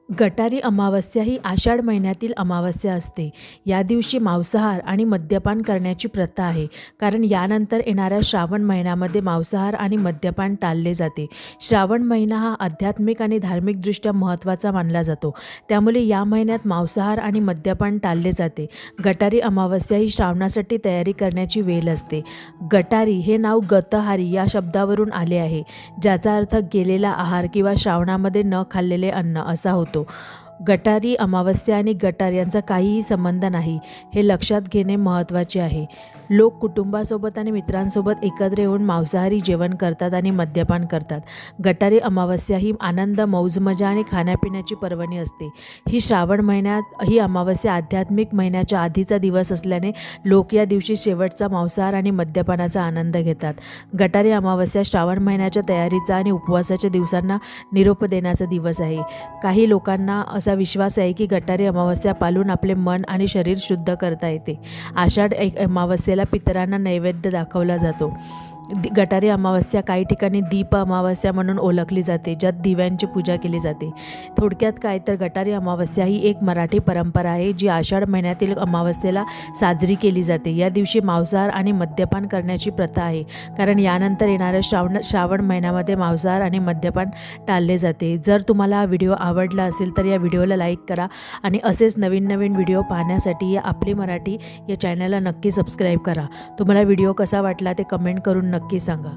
गटारी अमावस्या ही आषाढ महिन्यातील अमावस्या असते. या दिवशी मांसाहार आणि मद्यपान करण्याची प्रथा आहे, कारण यानंतर येणाऱ्या श्रावण महिन्यामध्ये मांसाहार आणि मद्यपान टाळले जाते. श्रावण महिना हा आध्यात्मिक आणि धार्मिकदृष्ट्या महत्त्वाचा मानला जातो, त्यामुळे या महिन्यात मांसाहार आणि मद्यपान टाळले जाते. गटारी अमावस्या ही श्रावणासाठी तयारी करण्याची वेळ असते. गटारी हे नाव गतहारी या शब्दावरून आले आहे, ज्याचा अर्थ गेलेला आहार किंवा श्रावणामध्ये न खाल्लेले अन्न असा होतो. गटारी अमावस्या आणि गटार यांचा काहीही संबंध नाही, हे लक्षात घेणे महत्त्वाचे आहे. लोक कुटुंबासोबत आणि मित्रांसोबत एकत्र येऊन मांसाहारी जेवण करतात आणि मद्यपान करतात. गटारी अमावस्या ही आनंद, मौजमजा आणि खाण्यापिण्याची पर्वणी असते. श्रावण महिन्यात ही अमावस्या आध्यात्मिक महिन्याच्या आधीचा दिवस असल्याने लोक या दिवशी शेवटचा मांसाहार आणि मद्यपानाचा आनंद घेतात. गटारी अमावस्या श्रावण महिन्याच्या तयारीचा आणि उपवासाच्या दिवसांना निरोप देण्याचा दिवस आहे. काही लोकांना असा विश्वास आहे की गटारी अमावस्या पाळून आपले मन आणि शरीर शुद्ध करता येते. आषाढ अमावस्येला पितरांना नैवेद्य दाखवला जातो. गटारी अमावस्या काही ठिकाणी दीप अमावस्या म्हणून ओळखली जाते, ज्यात दिव्यांची पूजा केली जाते. थोडक्यात काय तर गटारी अमावस्या ही एक मराठी परंपरा आहे, जी आषाढ महिन्यातील अमावस्येला साजरी केली जाते. या दिवशी मांसाहार आणि मद्यपान करण्याची प्रथा आहे, कारण यानंतर येणाऱ्या श्रावण महिन्यामध्ये मांसाहार आणि मद्यपान टाळले जाते. जर तुम्हाला हा व्हिडिओ आवडला असेल तर या व्हिडिओला लाईक करा आणि असेच नवीन नवीन व्हिडिओ पाहण्यासाठी या आपली मराठी या चॅनलला नक्की सबस्क्राईब करा. तुम्हाला व्हिडिओ कसा वाटला ते कमेंट करून नक्की सांगा.